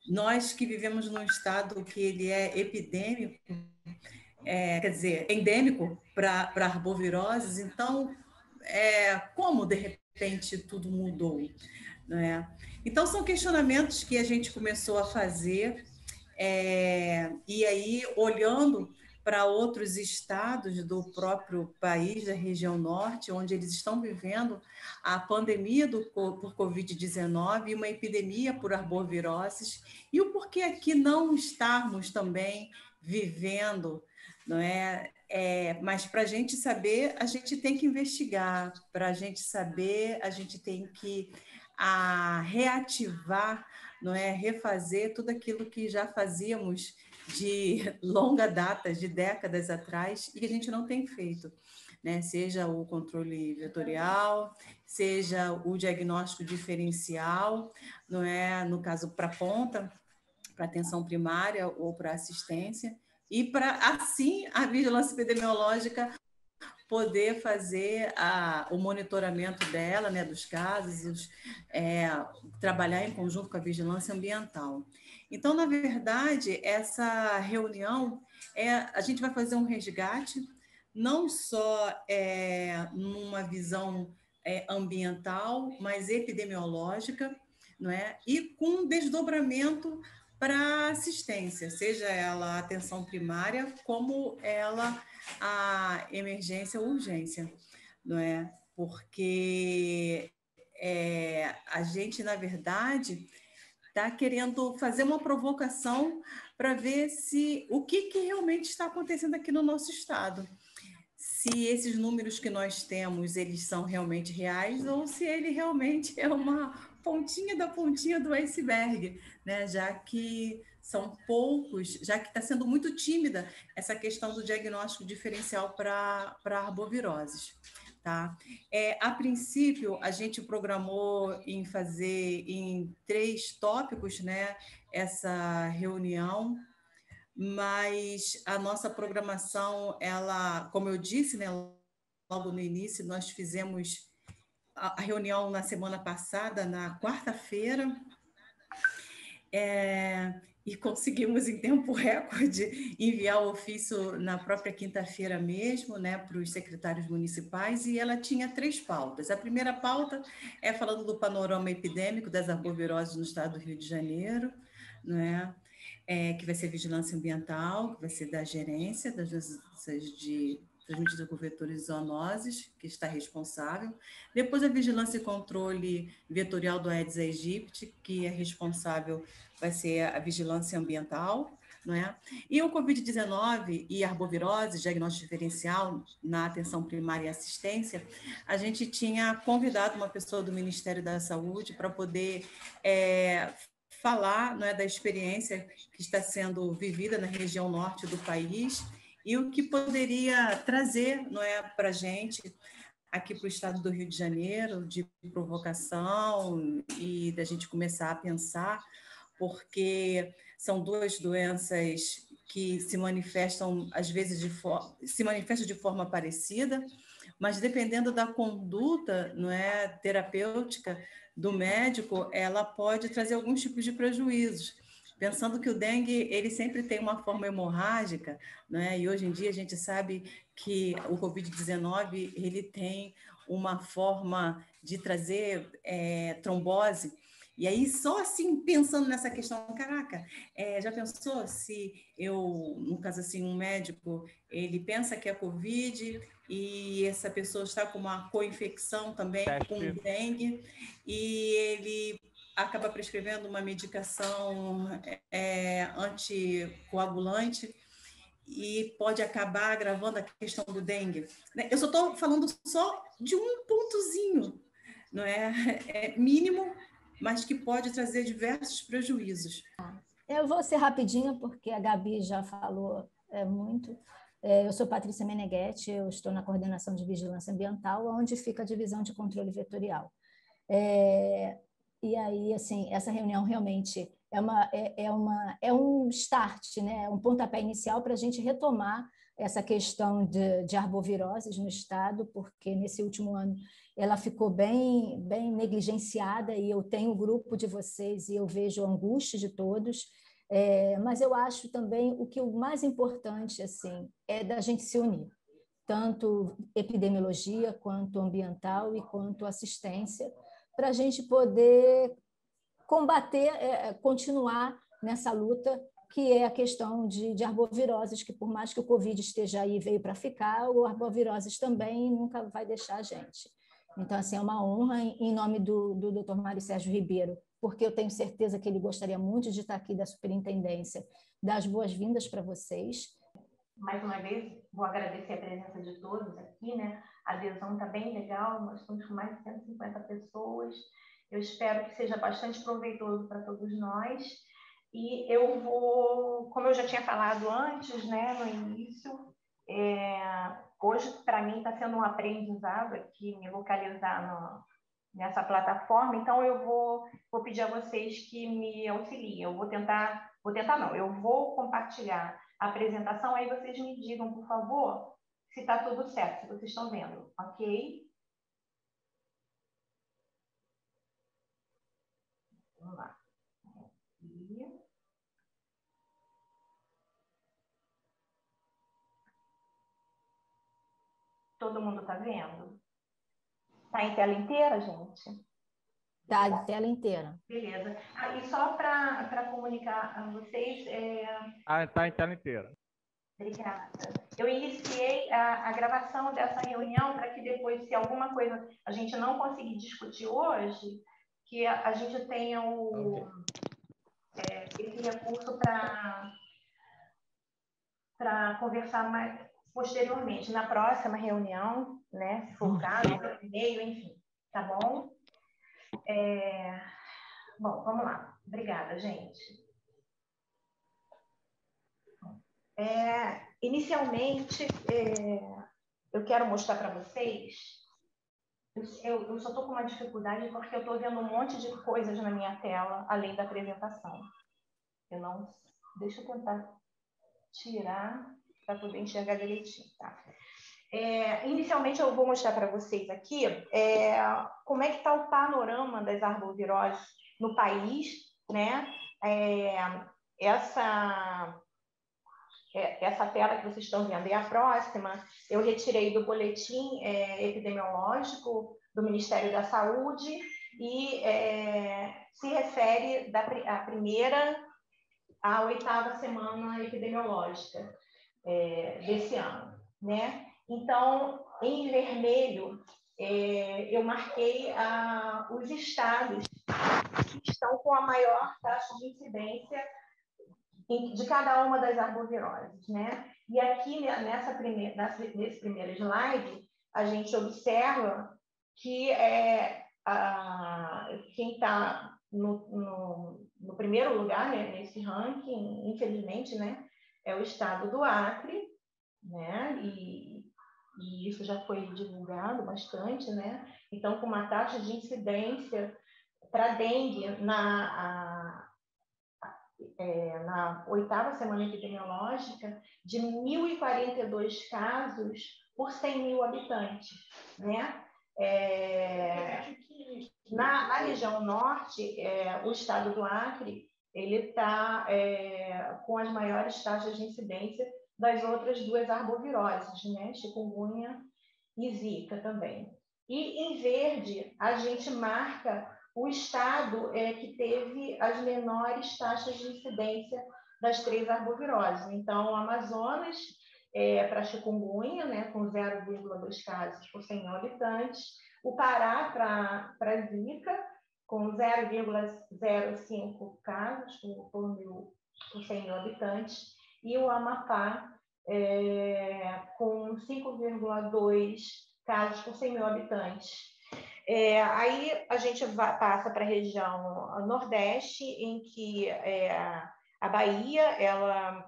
nós que vivemos num estado que ele é epidêmico, quer dizer, endêmico para arboviroses, então, como de repente tudo mudou? Né? Então, são questionamentos que a gente começou a fazer, e aí, olhando para outros estados do próprio país, da região norte, onde eles estão vivendo a pandemia por Covid-19 e uma epidemia por arboviroses, e o porquê aqui não estarmos também vivendo, não é? Mas para a gente saber, a gente tem que investigar, para a gente saber, a gente tem que reativar, não é, refazer tudo aquilo que já fazíamos de longa data, de décadas atrás, e que a gente não tem feito, né? Seja o controle vetorial, seja o diagnóstico diferencial, não é, no caso para ponta, para atenção primária ou para assistência, e para assim a vigilância epidemiológica poder fazer o monitoramento dela, né, dos casos, trabalhar em conjunto com a vigilância ambiental. Então, na verdade, essa reunião, a gente vai fazer um resgate, não só numa visão ambiental, mas epidemiológica, não é? E com desdobramento para assistência, seja ela a atenção primária, como ela a emergência ou urgência, não é? Porque a gente, na verdade, está querendo fazer uma provocação para ver se o que realmente está acontecendo aqui no nosso estado. Se esses números que nós temos, eles são realmente reais ou se ele realmente é uma pontinha da pontinha do iceberg, né? Já que são poucos, já que está sendo muito tímida essa questão do diagnóstico diferencial para arboviroses. Tá? A princípio, a gente programou em fazer em 3 tópicos, né, essa reunião, mas a nossa programação, ela, como eu disse, né, logo no início, nós fizemos a reunião na semana passada, na quarta-feira, e conseguimos, em tempo recorde, enviar o ofício na própria quinta-feira mesmo, né, para os secretários municipais, e ela tinha 3 pautas. A primeira pauta é falando do panorama epidêmico das arboviroses no estado do Rio de Janeiro, né, que vai ser vigilância ambiental, que vai ser da gerência das doenças de transmitidas por vetores e zoonoses, que está responsável. Depois, a vigilância e controle vetorial do Aedes aegypti, que é responsável, vai ser a vigilância ambiental, não é? E o Covid-19 e arbovirose, diagnóstico diferencial na atenção primária e assistência, a gente tinha convidado uma pessoa do Ministério da Saúde para poder falar, não é, da experiência que está sendo vivida na região norte do país e o que poderia trazer, não é, para a gente aqui para o estado do Rio de Janeiro, de provocação e da gente começar a pensar, porque são 2 doenças que se manifestam, às vezes, se manifestam de forma parecida, mas dependendo da conduta, não é, terapêutica do médico, ela pode trazer alguns tipos de prejuízos. Pensando que o dengue, ele sempre tem uma forma hemorrágica, né? E hoje em dia a gente sabe que o Covid-19, ele tem uma forma de trazer trombose. E aí, só assim, pensando nessa questão, caraca, já pensou se eu, no caso assim, um médico, ele pensa que é Covid e essa pessoa está com uma co-infecção também, com dengue, e ele acaba prescrevendo uma medicação anticoagulante e pode acabar agravando a questão do dengue. Eu só estou falando só de um pontozinho, não é mínimo, mas que pode trazer diversos prejuízos. Eu vou ser rapidinha, porque a Gabi já falou muito. Eu sou Patrícia Meneghetti, eu estou na coordenação de vigilância ambiental, onde fica a divisão de controle vetorial. E aí, assim, essa reunião realmente é um start, né? Um pontapé inicial para a gente retomar essa questão de arboviroses no estado, porque nesse último ano ela ficou bem negligenciada, e eu tenho o grupo de vocês e eu vejo a angústia de todos, mas eu acho também o mais importante assim, é da gente se unir, tanto epidemiologia, quanto ambiental e quanto assistência, para a gente poder combater, continuar nessa luta, que é a questão de arboviroses, que por mais que o Covid esteja aí, veio para ficar, o arboviroses também nunca vai deixar a gente. Então, assim, é uma honra, em nome do Dr. Mário Sérgio Ribeiro, porque eu tenho certeza que ele gostaria muito de estar aqui da superintendência, dar as boas-vindas para vocês. Mais uma vez, vou agradecer a presença de todos aqui, né? A adesão está bem legal, nós estamos com mais de 150 pessoas. Eu espero que seja bastante proveitoso para todos nós. E eu vou, como eu já tinha falado antes, né, no início, hoje, para mim, está sendo um aprendizado aqui, me localizar nessa plataforma, então eu vou pedir a vocês que me auxiliem. Eu vou tentar não, eu vou compartilhar a apresentação, aí vocês me digam, por favor, se está tudo certo, se vocês estão vendo, ok? Vamos lá. Aqui. Todo mundo está vendo? Está em tela inteira, gente? Está em tela inteira. Beleza. E só para comunicar a vocês... Está em tela inteira. Obrigada. Eu iniciei a gravação dessa reunião para que depois, se alguma coisa a gente não conseguir discutir hoje, que a gente tenha esse recurso para conversar mais posteriormente, na próxima reunião, né? Se for o caso, no e-mail, enfim. Tá bom? Bom, vamos lá. Obrigada, gente. Inicialmente, eu quero mostrar para vocês. Eu só estou com uma dificuldade porque eu estou vendo um monte de coisas na minha tela, além da apresentação. Deixa eu tentar tirar para poder enxergar direitinho, tá? Inicialmente, eu vou mostrar para vocês aqui como é que está o panorama das arboviroses no país, né? Essa tela que vocês estão vendo é a próxima. Eu retirei do boletim epidemiológico do Ministério da Saúde e se refere da primeira à 8ª semana epidemiológica desse ano, né? Então, em vermelho, eu marquei os estados que estão com a maior taxa de incidência de cada uma das arboviroses, né? E aqui, nesse primeiro slide, a gente observa que quem está no primeiro lugar, né, nesse ranking, infelizmente, né, é o estado do Acre, né? E isso já foi divulgado bastante, né? Então, com uma taxa de incidência para dengue na 8ª semana epidemiológica de 1.042 casos por 100 mil habitantes, né? Na região norte, o estado do Acre, ele está com as maiores taxas de incidência das outras duas arboviroses, né? Chikungunya e Zika também. E em verde, a gente marca o estado que teve as menores taxas de incidência das 3 arboviroses. Então, o Amazonas, para chikungunya, né, com 0,2 casos por 100 mil habitantes. O Pará, para Zika, com 0,05 casos por 100 mil habitantes. E o Amapá, com 5,2 casos por 100 mil habitantes. Aí a gente passa para a região Nordeste, em que a Bahia ela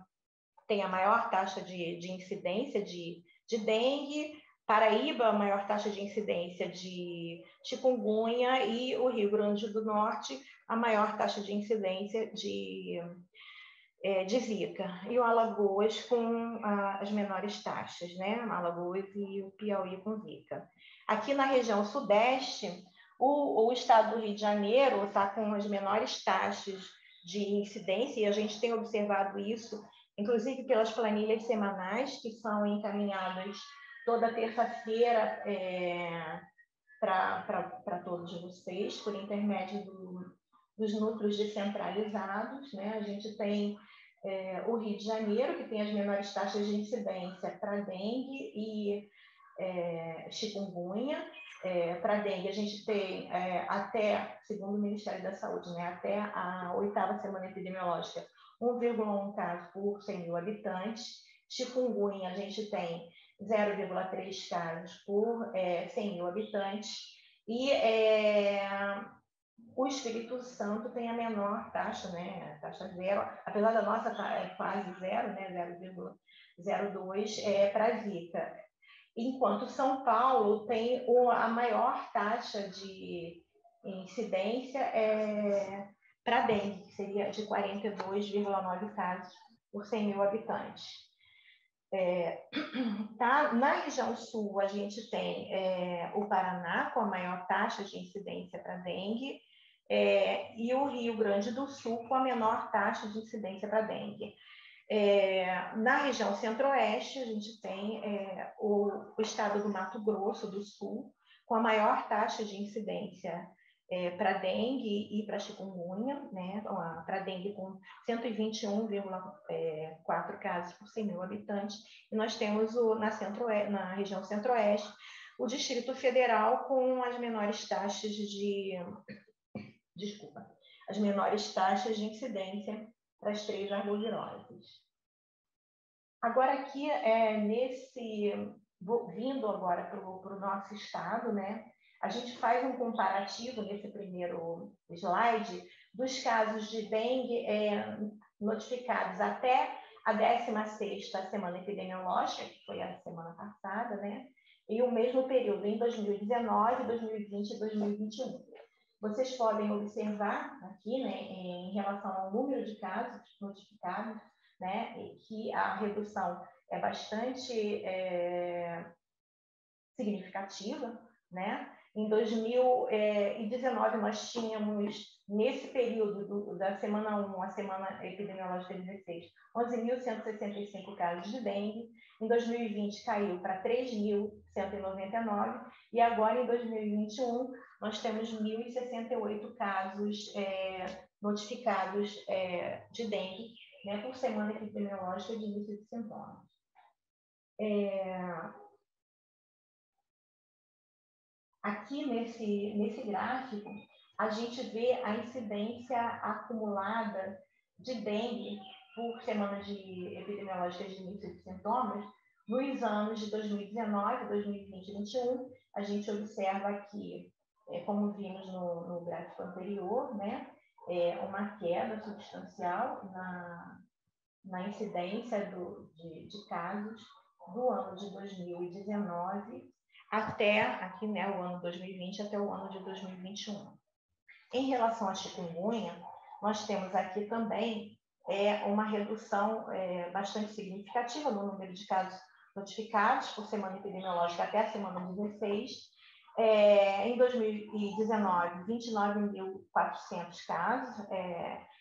tem a maior taxa de incidência de dengue, Paraíba, a maior taxa de incidência de chikungunya, e o Rio Grande do Norte, a maior taxa de incidência de Zika, e o Alagoas com as menores taxas, né? Alagoas e o Piauí com Zika. Aqui na região sudeste, o estado do Rio de Janeiro está com as menores taxas de incidência, e a gente tem observado isso, inclusive pelas planilhas semanais, que são encaminhadas toda terça-feira para todos vocês, por intermédio dos núcleos descentralizados, né? A gente tem o Rio de Janeiro, que tem as menores taxas de incidência para dengue e chikungunya. Para dengue, a gente tem até, segundo o Ministério da Saúde, né, até a 8ª semana epidemiológica, 1,1 caso por 100 mil habitantes. Chikungunya, a gente tem 0,3 casos por 100 mil habitantes. E o Espírito Santo tem a menor taxa, né, taxa zero, apesar da nossa quase zero, né, 0,02 para Zika. Enquanto São Paulo tem a maior taxa de incidência para dengue, que seria de 42,9 casos por 100 mil habitantes. Tá? Na região sul, a gente tem o Paraná com a maior taxa de incidência para dengue e o Rio Grande do Sul com a menor taxa de incidência para dengue. Na região centro-oeste, a gente tem o estado do Mato Grosso do Sul, com a maior taxa de incidência para dengue e para chikungunya, né? Para dengue com 121,4 casos por 100 mil habitantes, e nós temos na região centro-oeste o Distrito Federal com as menores taxas as menores taxas de incidência para as 3 arboviroses. Agora aqui, vindo agora para o nosso estado, né, a gente faz um comparativo nesse primeiro slide dos casos de dengue notificados até a 16ª semana epidemiológica, que foi a semana passada, né, e o mesmo período em 2019, 2020 e 2021. Vocês podem observar aqui, né, em relação ao número de casos notificados, né, que a redução é bastante significativa, né? Em 2019, nós tínhamos, nesse período da semana 1 à semana epidemiológica 16, 11.165 casos de dengue. Em 2020, caiu para 3.199. E agora, em 2021, nós temos 1.068 casos notificados de dengue, né, por semana epidemiológica de início de sintomas. Aqui nesse gráfico, a gente vê a incidência acumulada de dengue por semana epidemiológica de início de sintomas nos anos de 2019, 2020 e 2021. A gente observa aqui, como vimos no gráfico anterior, né, uma queda substancial na incidência de casos do ano de 2019 até aqui, né, o ano 2020 até o ano de 2021. Em relação à chikungunya, nós temos aqui também uma redução bastante significativa no número de casos notificados por semana epidemiológica até a semana 16. Em 2019, 29.400 casos,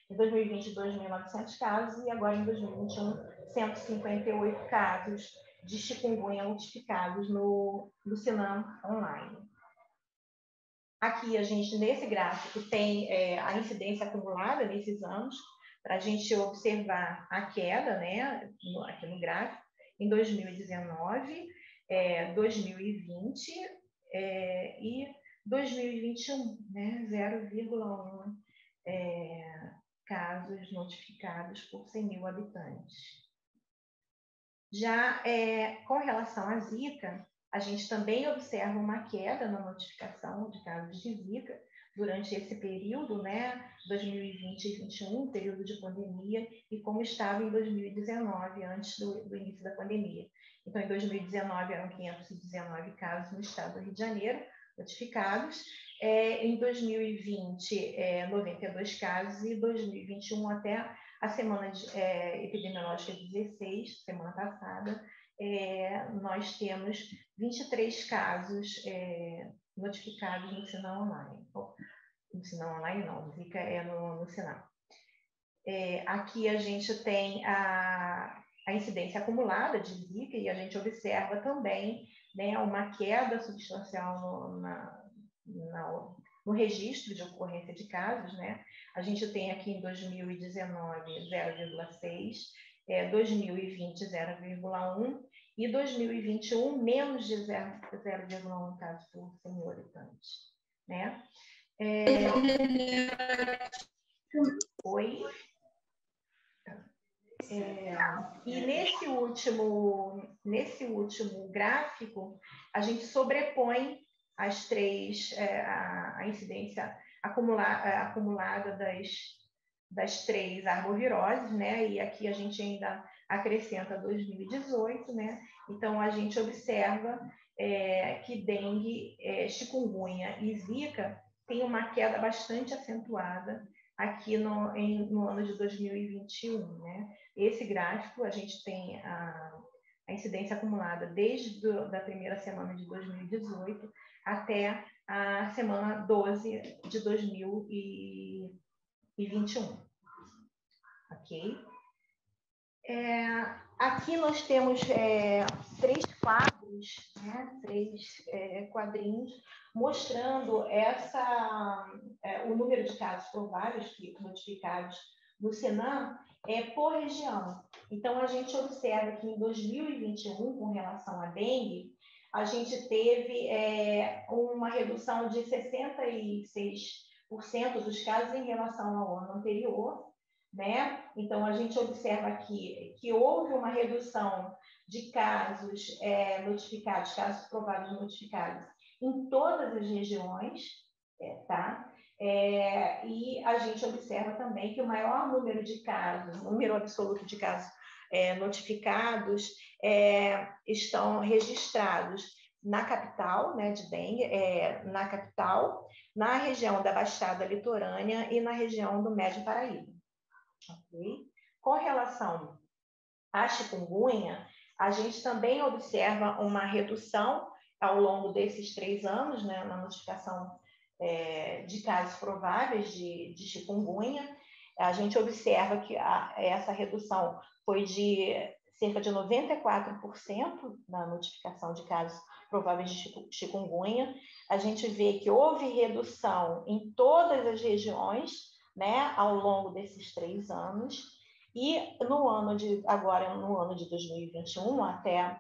em 2020, 2.900 casos, e agora em 2021, 158 casos de chikungunya notificados no Sinam online. Aqui a gente, nesse gráfico, tem a incidência acumulada nesses anos, para a gente observar a queda, né, aqui no gráfico, em 2019, 2020 e 2021, né, 0,1 casos notificados por 100 mil habitantes. Já com relação à Zika, a gente também observa uma queda na notificação de casos de Zika durante esse período, né, 2020 e 2021, período de pandemia, e como estava em 2019, antes do início da pandemia. Então, em 2019, eram 519 casos no estado do Rio de Janeiro notificados, em 2020, 92 casos, e 2021, até a semana epidemiológica 16, semana passada, nós temos 23 casos notificados no Sinal Online. No Sinal Online não, Zika é no Sinal. Aqui a gente tem a incidência acumulada de Zika e a gente observa também, né, uma queda substancial no registro de ocorrência de casos, né? A gente tem aqui em 2019 0,6, 2020 0,1 e 2021 menos de 0,1 casos por 100 habitantes, né? Oi? E nesse último gráfico, a gente sobrepõe as três, a incidência acumulada das três arboviroses, né? E aqui a gente ainda acrescenta 2018, né? Então, a gente observa que dengue, chikungunya e zika têm uma queda bastante acentuada aqui no ano de 2021, né? Esse gráfico, a gente tem a incidência acumulada desde da primeira semana de 2018 até a semana 12 de 2021. Ok? Aqui nós temos três quadros, né? Três quadrinhos mostrando o número de casos prováveis notificados no Senan por região. Então, a gente observa que em 2021, com relação à dengue, a gente teve uma redução de 66% dos casos em relação ao ano anterior, né? Então, a gente observa aqui que houve uma redução de casos notificados, casos provados notificados, em todas as regiões, tá? E a gente observa também que o maior número de casos, número absoluto de casos notificados, estão registrados na capital, né, de dengue, na capital, na região da Baixada Litorânea e na região do Médio Paraíba. Okay? Com relação à chikungunya, a gente também observa uma redução ao longo desses 3 anos, né, na notificação de casos prováveis de chikungunya. A gente observa que essa redução foi de cerca de 94% na notificação de casos prováveis de chikungunya. A gente vê que houve redução em todas as regiões, né, ao longo desses 3 anos, e agora no ano de 2021, até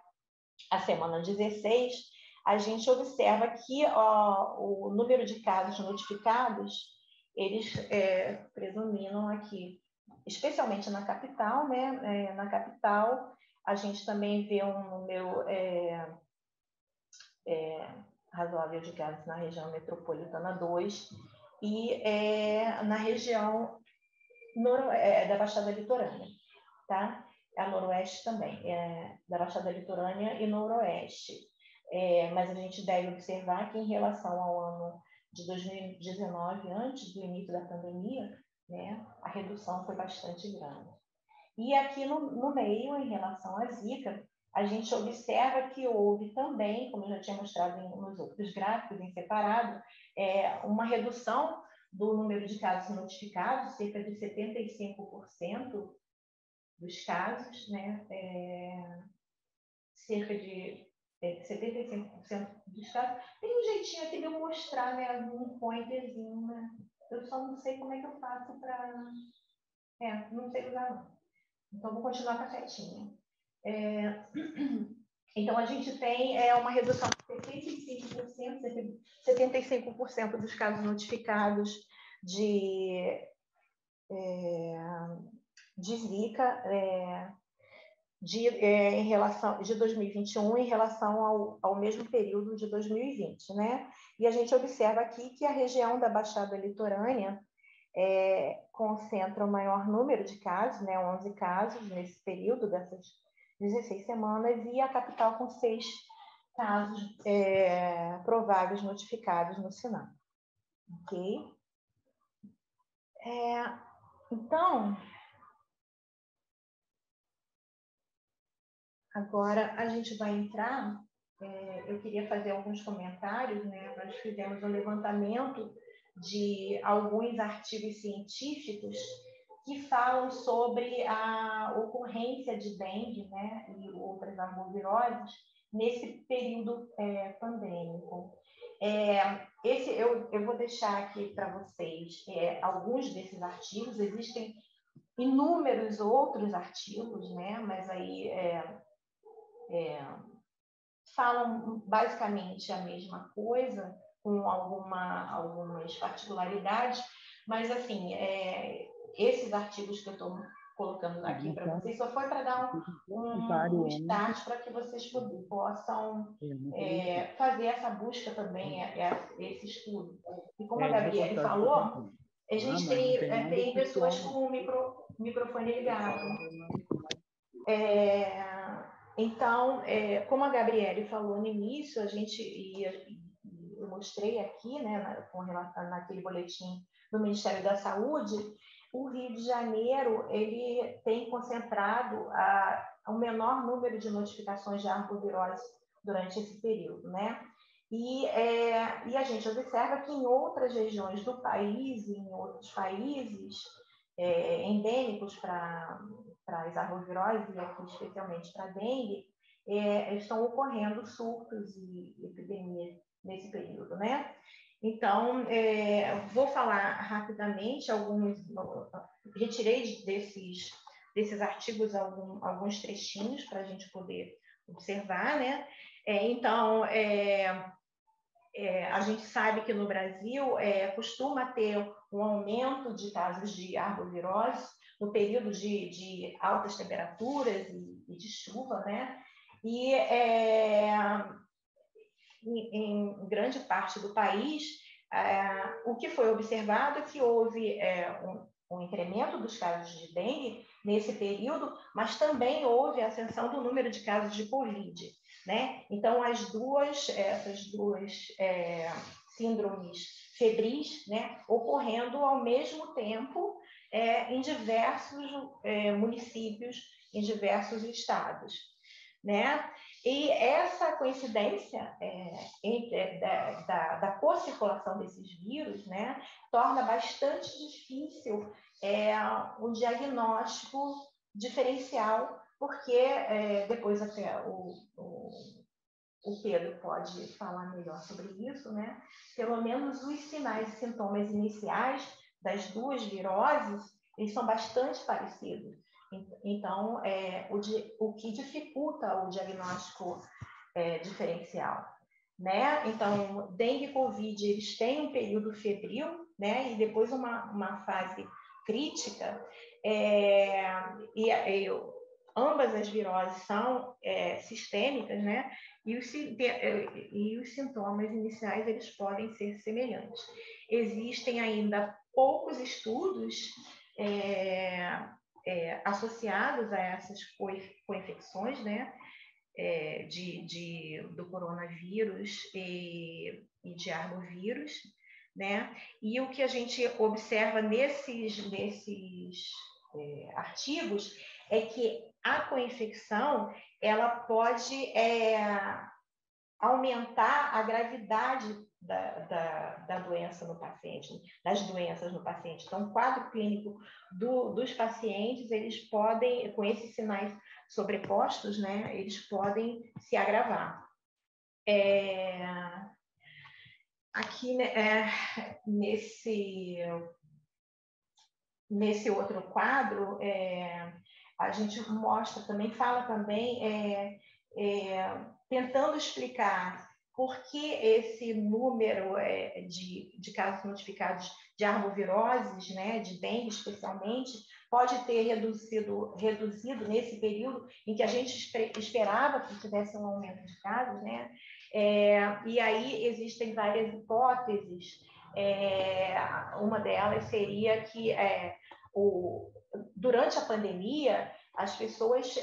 a semana 16, a gente observa que o número de casos notificados, eles predominam aqui, especialmente na capital, né? Na capital, a gente também vê um número razoável de casos na região metropolitana 2, e na região da Baixada Litorânea, tá? A noroeste também, da Baixada Litorânea e noroeste. Mas a gente deve observar que em relação ao ano de 2019, antes do início da pandemia, né, a redução foi bastante grande. E aqui no meio, em relação à Zika, a gente observa que houve também, como eu já tinha mostrado nos outros gráficos em separado, uma redução do número de casos notificados, cerca de 75% dos casos, né? Cerca de 75% dos casos. Tem um jeitinho aqui de eu mostrar, né, um pointerzinho, né? Eu só não sei como é que eu faço para... não sei usar não. Então, vou continuar com a setinha. Então, a gente tem uma redução de 75% dos casos notificados de Zika em relação de 2021 em relação ao mesmo período de 2020, né? E a gente observa aqui que a região da Baixada Litorânea concentra o maior número de casos, né? 11 casos nesse período dessas 16 semanas, e a capital com 6 casos prováveis notificados no Sinal. Ok? Então, Agora, a gente vai entrar, eu queria fazer alguns comentários, né? Nós fizemos um levantamento de alguns artigos científicos que falam sobre a ocorrência de dengue, né, e outras arboviroses nesse período pandêmico. Eu vou deixar aqui para vocês alguns desses artigos. Existem inúmeros outros artigos, né, mas aí falam basicamente a mesma coisa, com algumas particularidades, mas, assim, esses artigos que eu estou colocando aqui para vocês só foi para dar um start para que vocês possam fazer essa busca também, esse estudo. E como a Gabriele falou, a gente tem pessoas com o microfone ligado. Então, como a Gabriele falou no início, eu mostrei aqui, né, com relação naquele boletim do Ministério da Saúde, o Rio de Janeiro ele tem concentrado o menor número de notificações de arbovirose durante esse período, né? E a gente observa que em outras regiões do país, em outros países endêmicos para as arboviroses, e aqui especialmente para a dengue, estão ocorrendo surtos e epidemias nesse período, né? Então, vou falar rapidamente retirei desses artigos alguns trechinhos para a gente poder observar, né? Então, a gente sabe que no Brasil costuma ter um aumento de casos de arbovirose no período de altas temperaturas e de chuva, né? E em grande parte do país, o que foi observado é que houve um incremento dos casos de dengue nesse período, mas também houve ascensão do número de casos de Covid, né? Então, essas duas síndromes febris, né, ocorrendo ao mesmo tempo em diversos municípios, em diversos estados, né? E essa coincidência da co-circulação desses vírus, né, torna bastante difícil o diagnóstico diferencial, porque depois até o Pedro pode falar melhor sobre isso, né? Pelo menos os sinais e sintomas iniciais das duas viroses, eles são bastante parecidos. Então, o que dificulta o diagnóstico diferencial, né? Então, dengue e Covid, eles têm um período febril, né? E depois uma fase crítica, ambas as viroses são sistêmicas, né? E os sintomas iniciais, eles podem ser semelhantes. Existem ainda poucos estudos associados a essas co-infecções, né? Do coronavírus e de arbovírus, né? E o que a gente observa nesses artigos é que a co-infecção ela pode aumentar a gravidade da doença no paciente, das doenças no paciente. Então, o quadro clínico dos pacientes, eles podem, com esses sinais sobrepostos, né, eles podem se agravar. Aqui, nesse outro quadro, a gente fala também, tentando explicar por que esse número de casos notificados de arboviroses, né, de dengue especialmente, pode ter reduzido nesse período em que a gente esperava que tivesse um aumento de casos, né? E aí existem várias hipóteses. Uma delas seria que durante a pandemia, as pessoas,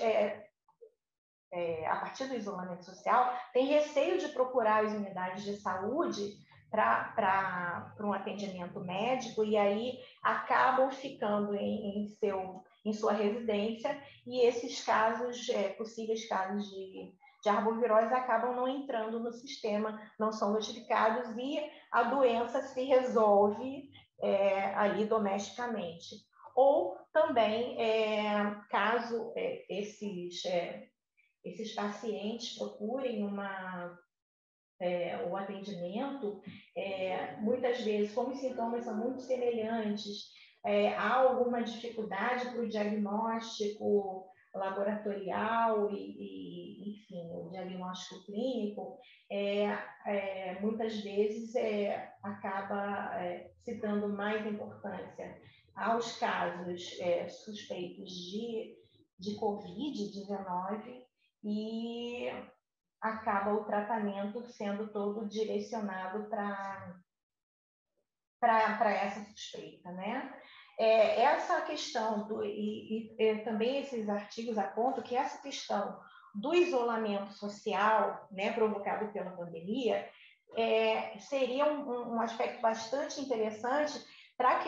a partir do isolamento social, têm receio de procurar as unidades de saúde para um atendimento médico, e aí acabam ficando em em sua residência, e esses casos, possíveis casos de arbovirose, acabam não entrando no sistema, não são notificados, e a doença se resolve ali domesticamente. Ou também, caso esses pacientes procurem o atendimento, muitas vezes, como os sintomas são muito semelhantes, há alguma dificuldade para o diagnóstico laboratorial enfim, o diagnóstico clínico, muitas vezes acaba se dando mais importância aos casos suspeitos de Covid-19 e acaba o tratamento sendo todo direcionado para essa suspeita, né? Essa questão também esses artigos apontam que essa questão do isolamento social, né, provocado pela pandemia, seria um aspecto bastante interessante para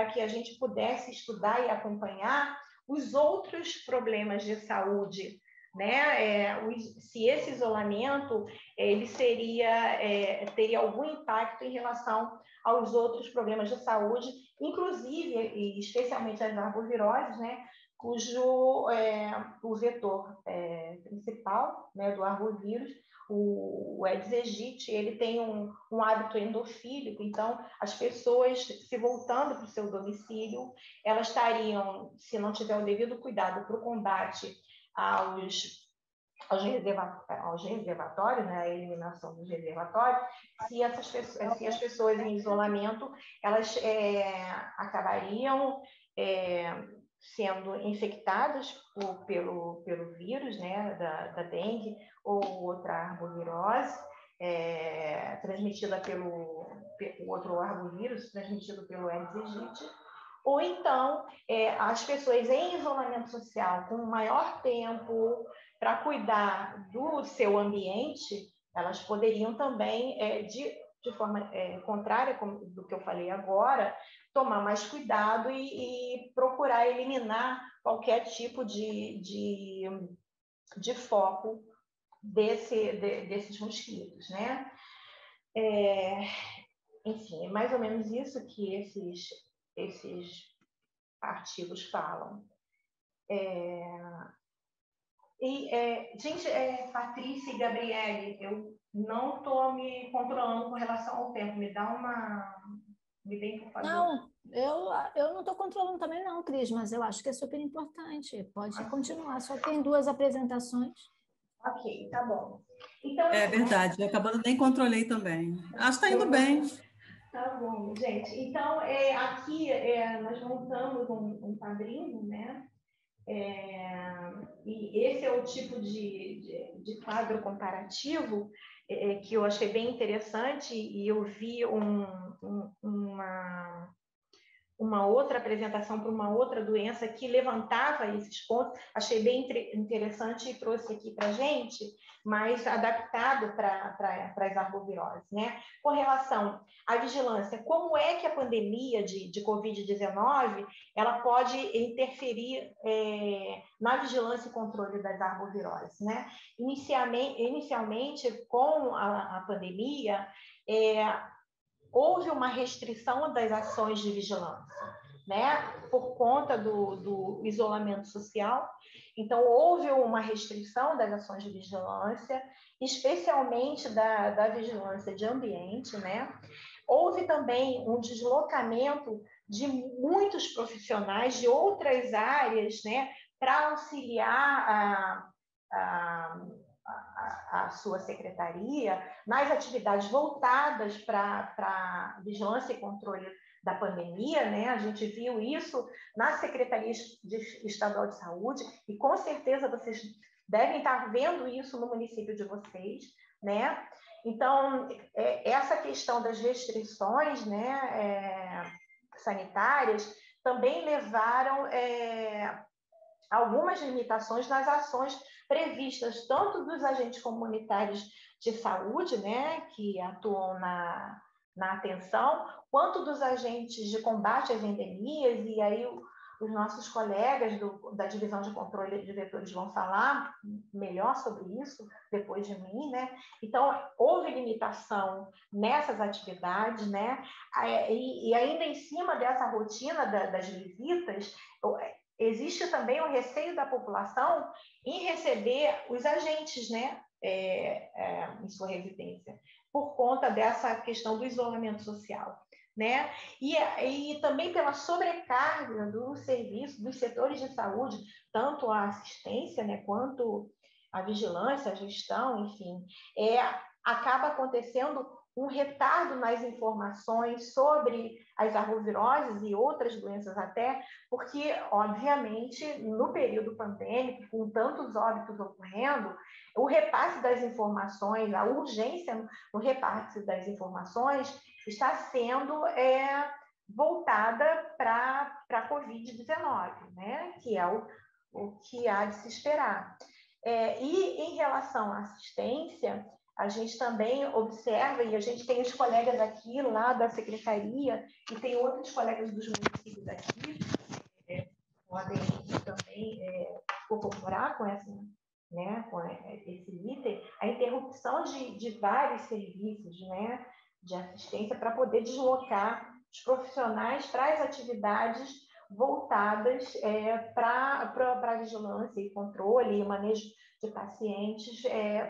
que a gente pudesse estudar e acompanhar os outros problemas de saúde, né? Se esse isolamento ele teria algum impacto em relação aos outros problemas de saúde, inclusive e especialmente as arboviroses, né? Cujo o vetor principal, né, do arbovírus, o Aedes aegypti, ele tem um hábito endofílico, então as pessoas se voltando para o seu domicílio, elas estariam, se não tiver o devido cuidado para o combate aos reservatórios, né, a eliminação dos reservatórios, se as pessoas em isolamento, elas acabariam sendo infectadas pelo vírus, né, da dengue ou outra arbovirose, transmitida pelo outro arbovírus, transmitido pelo Aedes aegypti, ou então as pessoas em isolamento social com maior tempo para cuidar do seu ambiente, elas poderiam também, de forma contrária do que eu falei agora, tomar mais cuidado e procurar eliminar qualquer tipo de foco desses mosquitos, né? Enfim, é mais ou menos isso que esses artigos falam. Gente, Patrícia e Gabriele, eu não estou me controlando com relação ao tempo. Me deem, por favor. Não, eu não estou controlando também não, Cris, mas eu acho que é super importante. Pode continuar, só tem 2 apresentações. Ok, tá bom. Então, é verdade, eu acabando nem controlei também. Acho que está indo bem. Tá bom, gente. Então, aqui nós montamos um quadrinho, né? E esse é o tipo de quadro comparativo que eu achei bem interessante, e eu vi uma outra apresentação para uma outra doença que levantava esses pontos, achei bem interessante e trouxe aqui para a gente, mas adaptado para as arboviroses, né? Com relação à vigilância, como é que a pandemia de Covid-19 ela pode interferir na vigilância e controle das arboviroses, né? Inicialmente com a pandemia, houve uma restrição das ações de vigilância, né? Por conta do isolamento social. Então, houve uma restrição das ações de vigilância, especialmente da vigilância de ambiente, né? Houve também um deslocamento de muitos profissionais de outras áreas, né? Para auxiliar a sua secretaria nas atividades voltadas para vigilância e controle da pandemia, né? A gente viu isso na Secretaria Estadual de Saúde e com certeza vocês devem estar vendo isso no município de vocês, né? Então, essa questão das restrições, né, sanitárias também levaram algumas limitações nas ações previstas tanto dos agentes comunitários de saúde, né, que atuam na atenção, quanto dos agentes de combate às endemias, e aí os nossos colegas da Divisão de Controle de Vetores vão falar melhor sobre isso depois de mim, né? Então, houve limitação nessas atividades, né? E ainda em cima dessa rotina das visitas, existe também o receio da população em receber os agentes, né? Em sua residência, por conta dessa questão do isolamento social, né? E também pela sobrecarga do serviço, dos setores de saúde, tanto a assistência, né, quanto a vigilância, a gestão, enfim, acaba acontecendo um retardo nas informações sobre as arboviroses e outras doenças até, porque, obviamente, no período pandêmico, com tantos óbitos ocorrendo, o repasse das informações, a urgência no repasse das informações está sendo voltada para a Covid-19, né? Que é o que há de se esperar. E em relação à assistência, a gente também observa, e a gente tem os colegas aqui lá da secretaria, e tem outros colegas dos municípios aqui, podem também corroborar com esse item, a interrupção de vários serviços, né, de assistência para poder deslocar os profissionais para as atividades voltadas para a vigilância e controle e manejo de pacientes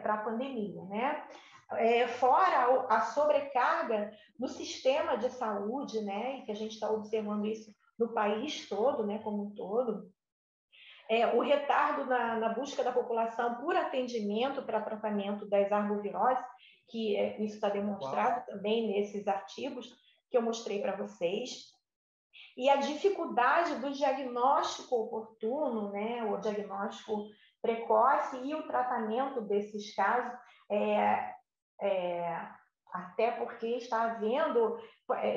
para a pandemia, né? Fora a sobrecarga no sistema de saúde, né, e que a gente está observando isso no país todo, né, como um todo, o retardo na busca da população por atendimento para tratamento das arboviroses, que isso está demonstrado também nesses artigos que eu mostrei para vocês, e a dificuldade do diagnóstico oportuno, né, o diagnóstico precoce e o tratamento desses casos, até porque está havendo,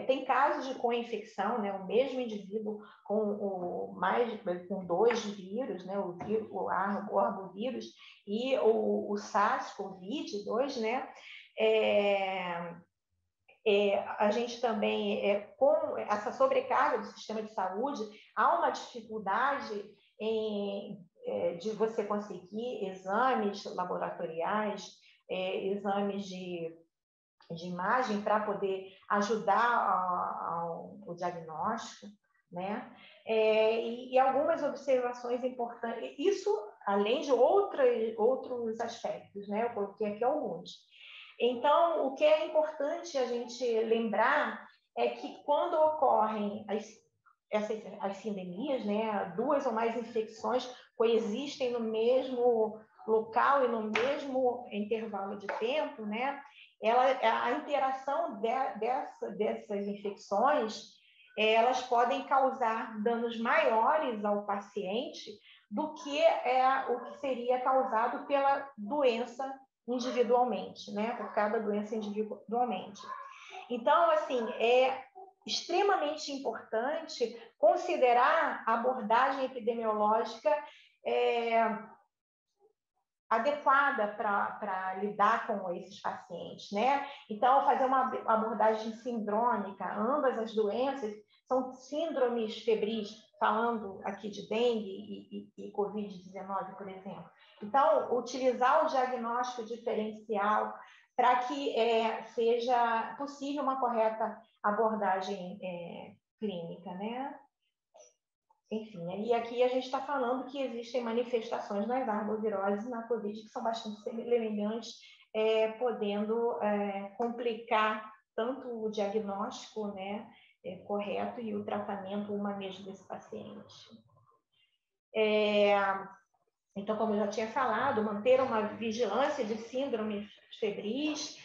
tem casos de co-infecção, né, o mesmo indivíduo com dois vírus, né, o arbovírus e o SARS-CoV-2, né, a gente também, com essa sobrecarga do sistema de saúde, há uma dificuldade de você conseguir exames laboratoriais, exames de imagem para poder ajudar o diagnóstico, né? E algumas observações importantes, isso além de outros aspectos, né? Eu coloquei aqui alguns. Então, o que é importante a gente lembrar é que quando ocorrem as sindemias, né, 2 ou mais infecções coexistem no mesmo local e no mesmo intervalo de tempo, né, a interação dessas infecções, elas podem causar danos maiores ao paciente do que o que seria causado pela doença individualmente, né? Por cada doença individualmente. Então, assim, é extremamente importante considerar a abordagem epidemiológica adequada para lidar com esses pacientes, né? Então, fazer uma abordagem sindrômica, ambas as doenças são síndromes febris, falando aqui de dengue e Covid-19, por exemplo. Então, utilizar o diagnóstico diferencial para que seja possível uma correta abordagem clínica, né? Enfim, e aqui a gente está falando que existem manifestações nas arboviroses e na Covid que são bastante semelhantes, podendo complicar tanto o diagnóstico, né, correto e o tratamento, o manejo desse paciente. Então, como eu já tinha falado, manter uma vigilância de síndromes febris,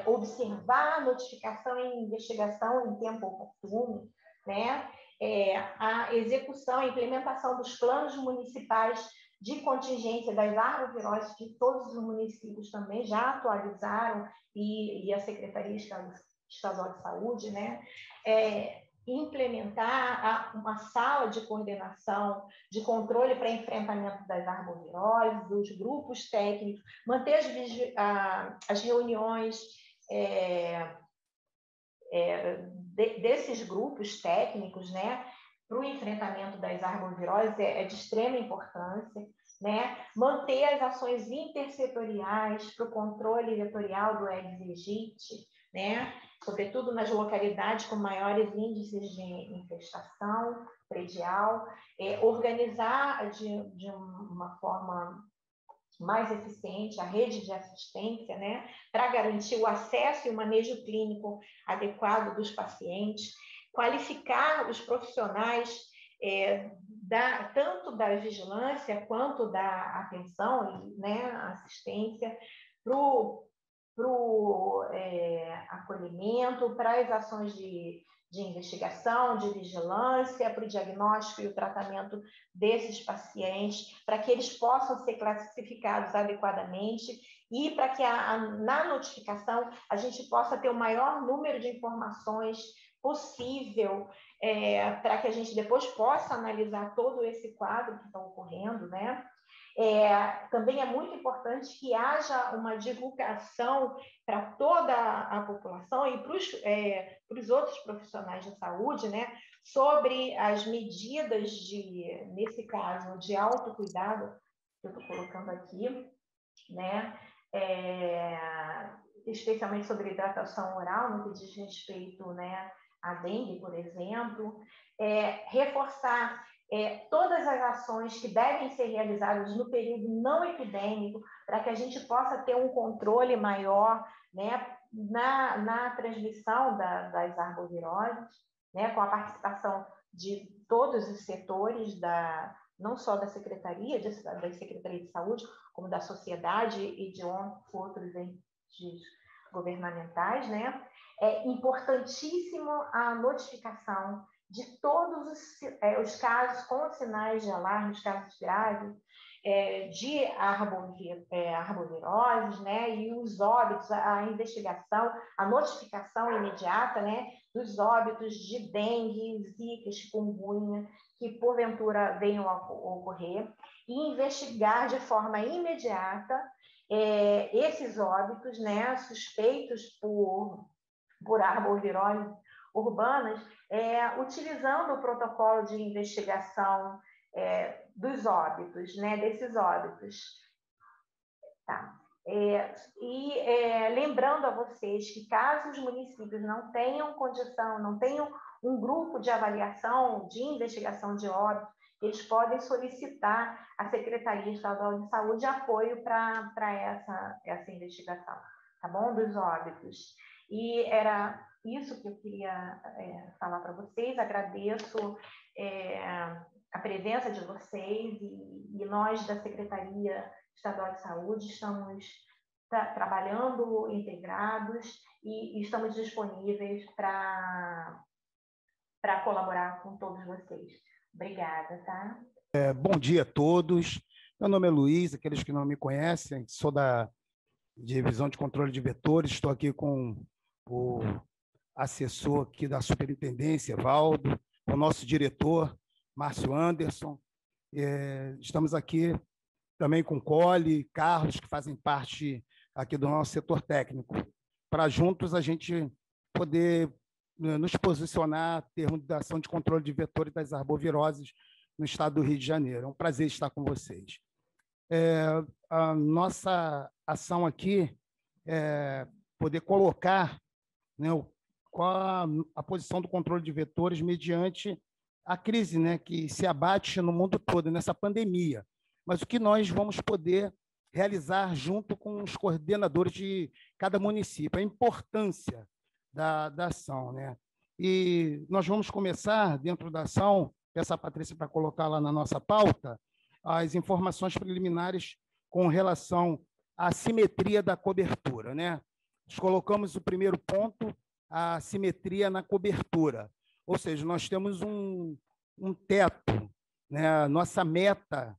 observar notificação e investigação em tempo oportuno, né? A execução, a implementação dos planos municipais de contingência das arboviroses, que todos os municípios também já atualizaram, e a Secretaria Estadual de Saúde, né? Implementar uma sala de coordenação, de controle para enfrentamento das arboviroses, dos grupos técnicos, manter as reuniões desses grupos técnicos, né, para o enfrentamento das arboviroses é de extrema importância, né? Manter as ações intersetoriais para o controle vetorial do Aedes aegypti, né? Sobretudo nas localidades com maiores índices de infestação predial, organizar de uma forma mais eficiente a rede de assistência, né, para garantir o acesso e o manejo clínico adequado dos pacientes, qualificar os profissionais tanto da vigilância quanto da atenção, né, assistência para o acolhimento, para as ações de investigação, de vigilância, para o diagnóstico e o tratamento desses pacientes, para que eles possam ser classificados adequadamente e para que na notificação a gente possa ter o maior número de informações possível, para que a gente depois possa analisar todo esse quadro que está ocorrendo, né? Também é muito importante que haja uma divulgação para toda a população e para os outros profissionais de saúde, né, sobre as medidas nesse caso, de autocuidado, que eu estou colocando aqui, né, especialmente sobre hidratação oral, no que diz respeito, né, à dengue, por exemplo, reforçar todas as ações que devem ser realizadas no período não epidêmico, para que a gente possa ter um controle maior, né, na transmissão das arboviroses, né, com a participação de todos os setores, não só da Secretaria de Saúde, como da sociedade e de outros entes governamentais, né? É importantíssimo a notificação de todos os casos com sinais de alarme, os casos graves, de arboviroses, né, e os óbitos, a investigação, a notificação imediata, né, dos óbitos de dengue, zika, chikungunya, que porventura venham a ocorrer, e investigar de forma imediata esses óbitos, né, suspeitos por arboviroses urbanas, utilizando o protocolo de investigação dos óbitos, né, desses óbitos. Tá. Lembrando a vocês que caso os municípios não tenham condição, não tenham um grupo de avaliação, de investigação de óbitos, eles podem solicitar à Secretaria Estadual de Saúde apoio para essa investigação, tá bom? Dos óbitos. E era isso que eu queria falar para vocês. Agradeço a presença de vocês e nós da Secretaria Estadual de Saúde estamos trabalhando integrados e estamos disponíveis para colaborar com todos vocês. Obrigada, tá? Bom dia a todos. Meu nome é Luiz, aqueles que não me conhecem, sou da Divisão de Controle de Vetores, estou aqui com o assessor aqui da Superintendência, Valdo, o nosso diretor, Márcio Anderson. Estamos aqui também com Cole, Carlos, que fazem parte aqui do nosso setor técnico, para juntos a gente poder nos posicionar em termos da ação de controle de vetores das arboviroses no estado do Rio de Janeiro. É um prazer estar com vocês. A nossa ação aqui é poder colocar, né, qual a posição do controle de vetores mediante a crise, né, que se abate no mundo todo, nessa pandemia. Mas o que nós vamos poder realizar junto com os coordenadores de cada município, a importância da ação, né? E nós vamos começar, dentro da ação, peço a Patrícia para colocar lá na nossa pauta, as informações preliminares com relação à simetria da cobertura, né? Nós colocamos o primeiro ponto, a simetria na cobertura, ou seja, nós temos um teto, né? A nossa meta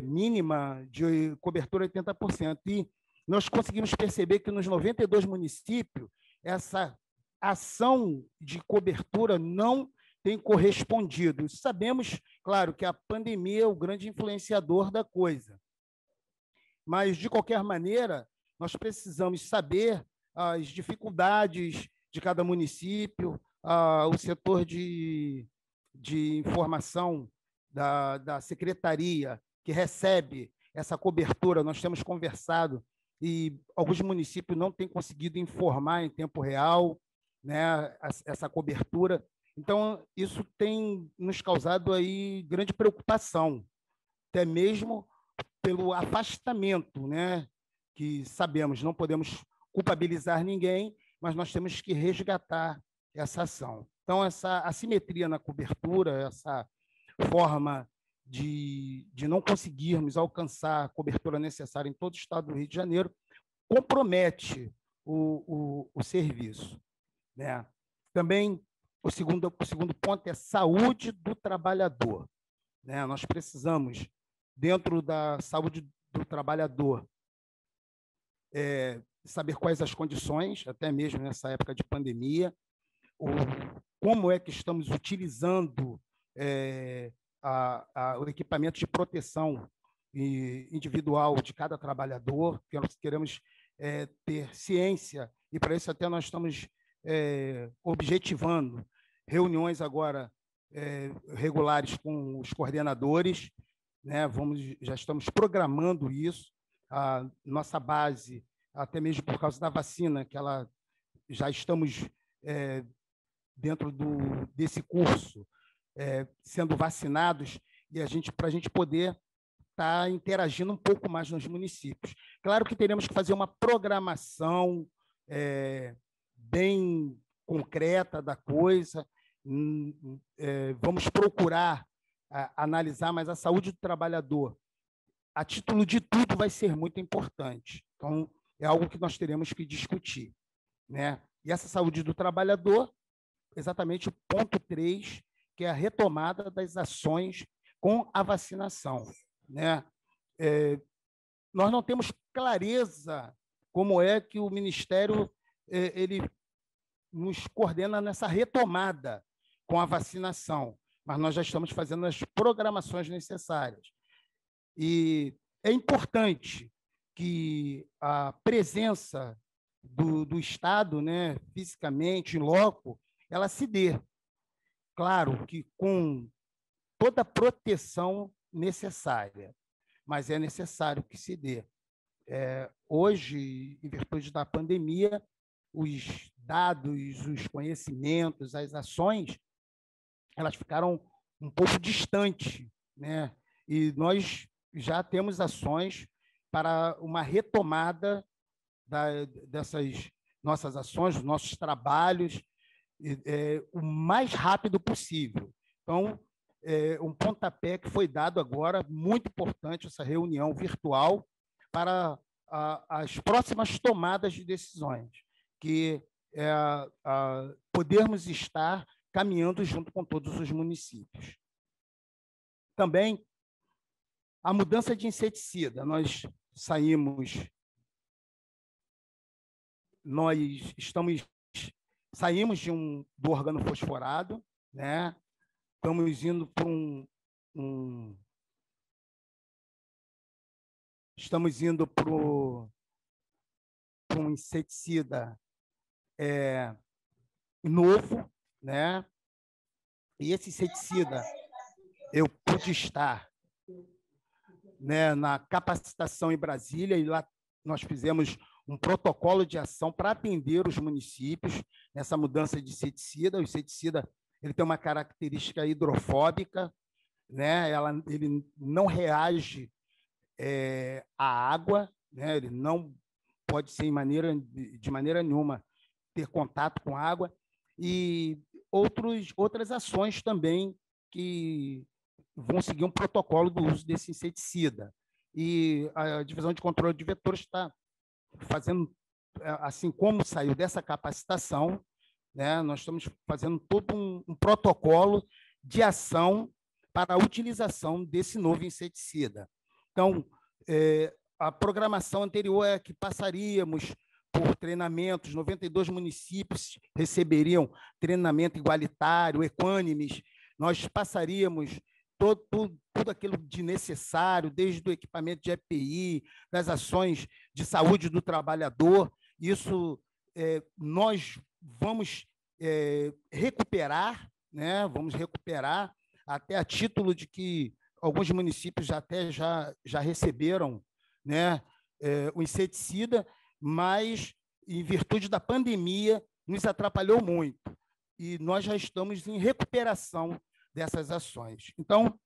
mínima de cobertura 80%, e nós conseguimos perceber que nos 92 municípios essa ação de cobertura não tem correspondido. Sabemos, claro, que a pandemia é o grande influenciador da coisa, mas, de qualquer maneira, nós precisamos saber as dificuldades de cada município, o setor de de informação da secretaria que recebe essa cobertura, nós temos conversado e alguns municípios não têm conseguido informar em tempo real, né, essa cobertura. Então, isso tem nos causado aí grande preocupação, até mesmo pelo afastamento, né, que sabemos, não podemos culpabilizar ninguém, mas nós temos que resgatar essa ação. Então, essa assimetria na cobertura, essa forma de não conseguirmos alcançar a cobertura necessária em todo o estado do Rio de Janeiro, compromete o serviço, né? Também, o segundo ponto é saúde do trabalhador, né? Nós precisamos, dentro da saúde do trabalhador, saber quais as condições, até mesmo nessa época de pandemia, como é que estamos utilizando o equipamento de proteção individual de cada trabalhador, que nós queremos ter ciência, e para isso até nós estamos objetivando reuniões agora regulares com os coordenadores, né? Já estamos programando isso, a nossa base, até mesmo por causa da vacina, que já estamos dentro desse curso, sendo vacinados, e para a gente poder estar interagindo um pouco mais nos municípios. Claro que teremos que fazer uma programação bem concreta da coisa, vamos procurar analisar, mas a saúde do trabalhador, a título de tudo, vai ser muito importante. Então, é algo que nós teremos que discutir, né? E essa saúde do trabalhador, exatamente o ponto 3, que é a retomada das ações com a vacinação, né? Nós não temos clareza como é que o Ministério ele nos coordena nessa retomada com a vacinação, mas nós já estamos fazendo as programações necessárias. E é importante que a presença do Estado, né, fisicamente, em loco, ela se dê. Claro que com toda a proteção necessária, mas é necessário que se dê. Hoje, em virtude da pandemia, os dados, os conhecimentos, as ações, elas ficaram um pouco distantes, né? E nós já temos ações para uma retomada dessas nossas ações, dos nossos trabalhos, o mais rápido possível. Então, um pontapé que foi dado agora, muito importante, essa reunião virtual, para as próximas tomadas de decisões, que podermos estar caminhando junto com todos os municípios. Também, a mudança de inseticida. Nós saímos do organofosforado, né? Estamos indo para um inseticida novo, né? E esse inseticida, eu pude estar, né, na capacitação em Brasília, e lá nós fizemos um protocolo de ação para atender os municípios nessa mudança de inseticida. O inseticida ele tem uma característica hidrofóbica, né? Ele não reage à água, né? Ele não pode ser de maneira nenhuma ter contato com água, e outras ações também que vão seguir um protocolo do uso desse inseticida. E a Divisão de Controle de Vetores está fazendo, assim como saiu dessa capacitação, né, nós estamos fazendo todo um protocolo de ação para a utilização desse novo inseticida. Então, a programação anterior é que passaríamos por treinamentos, 92 municípios receberiam treinamento igualitário, equânimes, nós passaríamos tudo aquilo de necessário, desde o equipamento de EPI, das ações de saúde do trabalhador. Isso nós vamos recuperar, né? Vamos recuperar, até a título de que alguns municípios já receberam, né, o inseticida, mas, em virtude da pandemia, nos atrapalhou muito. E nós já estamos em recuperação dessas ações. Então,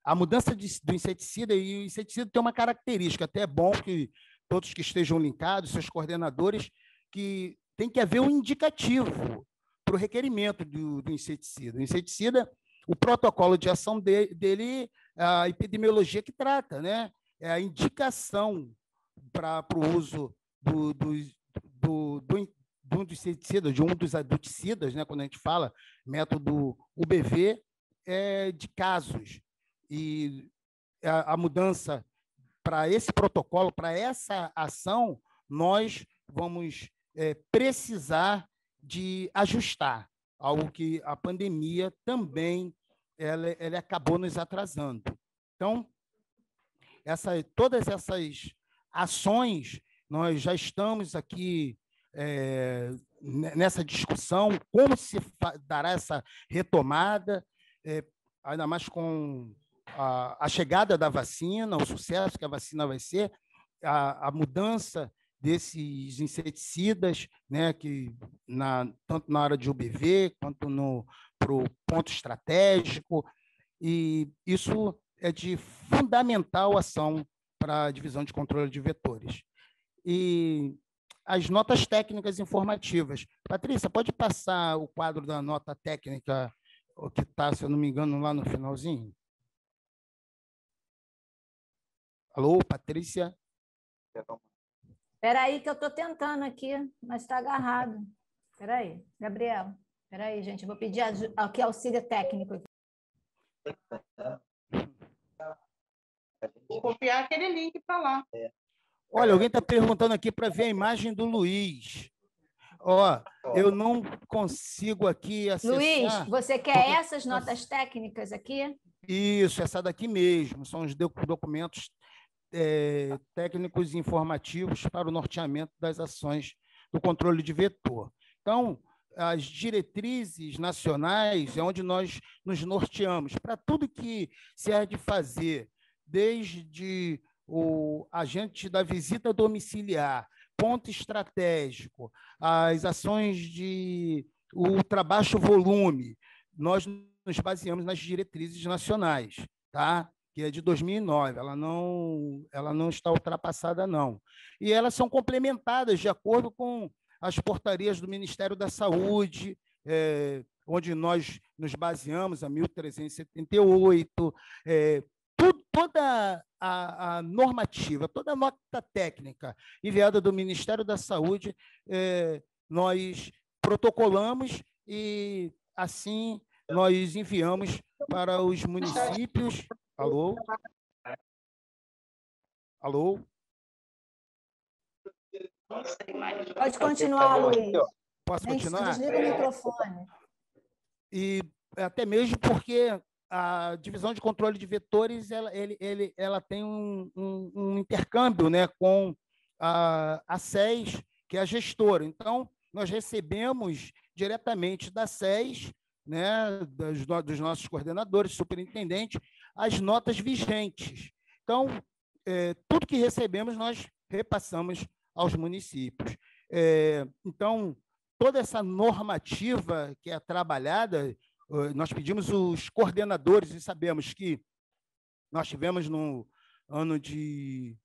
a mudança do inseticida, e o inseticida tem uma característica, até é bom que todos que estejam linkados, seus coordenadores, que tem que haver um indicativo para o requerimento do inseticida. O inseticida, o protocolo de ação dele, a epidemiologia que trata, né? É a indicação para o uso do inseticida, de um dos adulticidas, né? Quando a gente fala método UBV, de casos. E a mudança para esse protocolo, para essa ação, nós vamos precisar de ajustar, algo que a pandemia também ela acabou nos atrasando. Então, todas essas ações, nós já estamos aqui nessa discussão, como se dará essa retomada, ainda mais com a chegada da vacina, o sucesso que a vacina vai ser, a mudança desses inseticidas, né, que tanto na área de UBV, quanto para o ponto estratégico, e isso é de fundamental ação para a divisão de controle de vetores. E as notas técnicas informativas. Patrícia, pode passar o quadro da nota técnica, o que está, se eu não me engano, lá no finalzinho? Alô, Patrícia? Espera aí que eu estou tentando aqui, mas está agarrado. Espera aí, Gabriel. Espera aí, gente, eu vou pedir aqui auxílio técnico. Vou copiar aquele link para lá. Olha, alguém está perguntando aqui para ver a imagem do Luiz. Eu não consigo aqui acessar. Luiz, você quer essas notas técnicas aqui? Isso, essa daqui mesmo. São os documentos técnicos e informativos para o norteamento das ações do controle de vetor. Então, as diretrizes nacionais é onde nós nos norteamos para tudo que se há de fazer, desde o agente da visita domiciliar, ponto estratégico, as ações de ultrabaixo volume, nós nos baseamos nas diretrizes nacionais, tá? Que é de 2009, ela não está ultrapassada, não. E elas são complementadas de acordo com as portarias do Ministério da Saúde, onde nós nos baseamos, a 1378, toda a normativa, toda a nota técnica enviada do Ministério da Saúde, nós protocolamos e, assim, nós enviamos para os municípios. Alô? Alô? Pode continuar, Luiz. Posso continuar? Desliga o microfone. E até mesmo porque a divisão de controle de vetores ela tem um intercâmbio, né, com a SES, que é a gestora. Então, nós recebemos diretamente da SES, né, dos nossos coordenadores, superintendentes, as notas vigentes. Então, tudo que recebemos, nós repassamos aos municípios. Então, toda essa normativa que é trabalhada, nós pedimos os coordenadores e sabemos que nós tivemos no ano de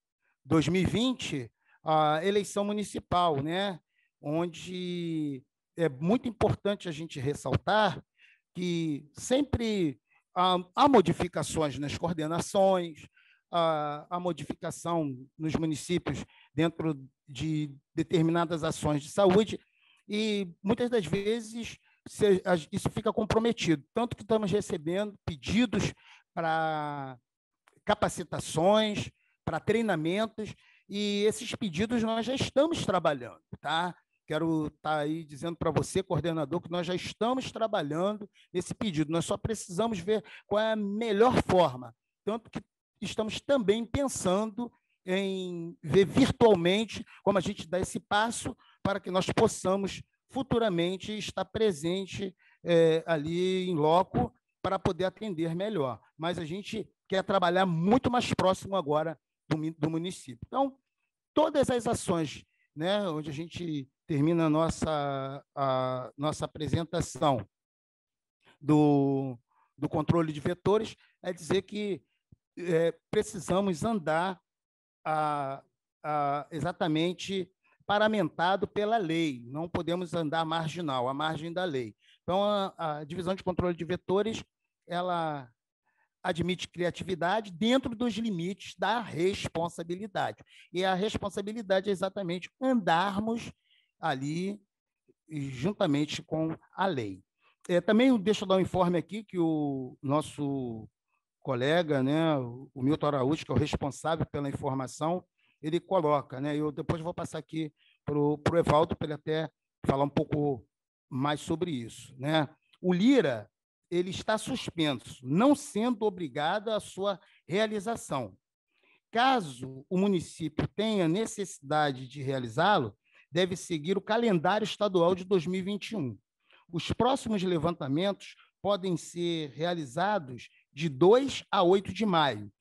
2020 a eleição municipal, né, onde é muito importante a gente ressaltar que sempre há modificações nas coordenações, há modificação nos municípios dentro de determinadas ações de saúde, e muitas das vezes isso fica comprometido, tanto que estamos recebendo pedidos para capacitações, para treinamentos, e esses pedidos nós já estamos trabalhando, tá? Quero estar aí dizendo para você, coordenador, que nós já estamos trabalhando nesse pedido. Nós só precisamos ver qual é a melhor forma. Tanto que estamos também pensando em ver virtualmente como a gente dá esse passo para que nós possamos futuramente estar presente ali em loco para poder atender melhor. Mas a gente quer trabalhar muito mais próximo agora do município. Então, todas as ações, né, onde a gente termina a nossa apresentação do controle de vetores, é dizer que precisamos andar exatamente paramentado pela lei, não podemos andar marginal, à margem da lei. Então, a divisão de controle de vetores, ela admite criatividade dentro dos limites da responsabilidade. E a responsabilidade é exatamente andarmos ali juntamente com a lei. Também deixa eu dar um informe aqui que o nosso colega, né, o Milton Araújo, que é o responsável pela informação, ele coloca, né, eu depois vou passar aqui para o Evaldo, para ele até falar um pouco mais sobre isso, né? O Lira, ele está suspenso, não sendo obrigado à sua realização. Caso o município tenha necessidade de realizá-lo, deve seguir o calendário estadual de 2021. Os próximos levantamentos podem ser realizados de 2 a 8 de maio,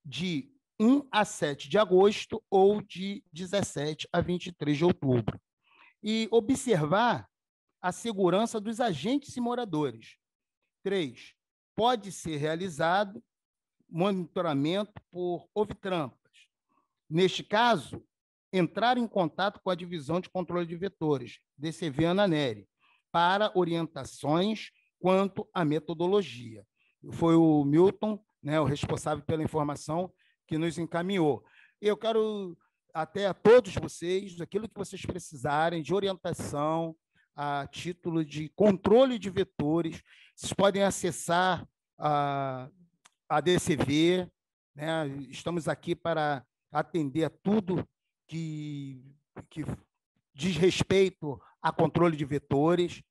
de 1 a 7 de agosto ou de 17 a 23 de outubro. E observar a segurança dos agentes e moradores. 3. Pode ser realizado monitoramento por ovitrampas. Neste caso, entrar em contato com a Divisão de Controle de Vetores, DCV Ananeri, para orientações quanto à metodologia. Foi o Milton, né, o responsável pela informação, que nos encaminhou. Eu quero, até a todos vocês, aquilo que vocês precisarem de orientação, a título de controle de vetores, vocês podem acessar a DCV, né? Estamos aqui para atender a tudo que diz respeito a controle de vetores,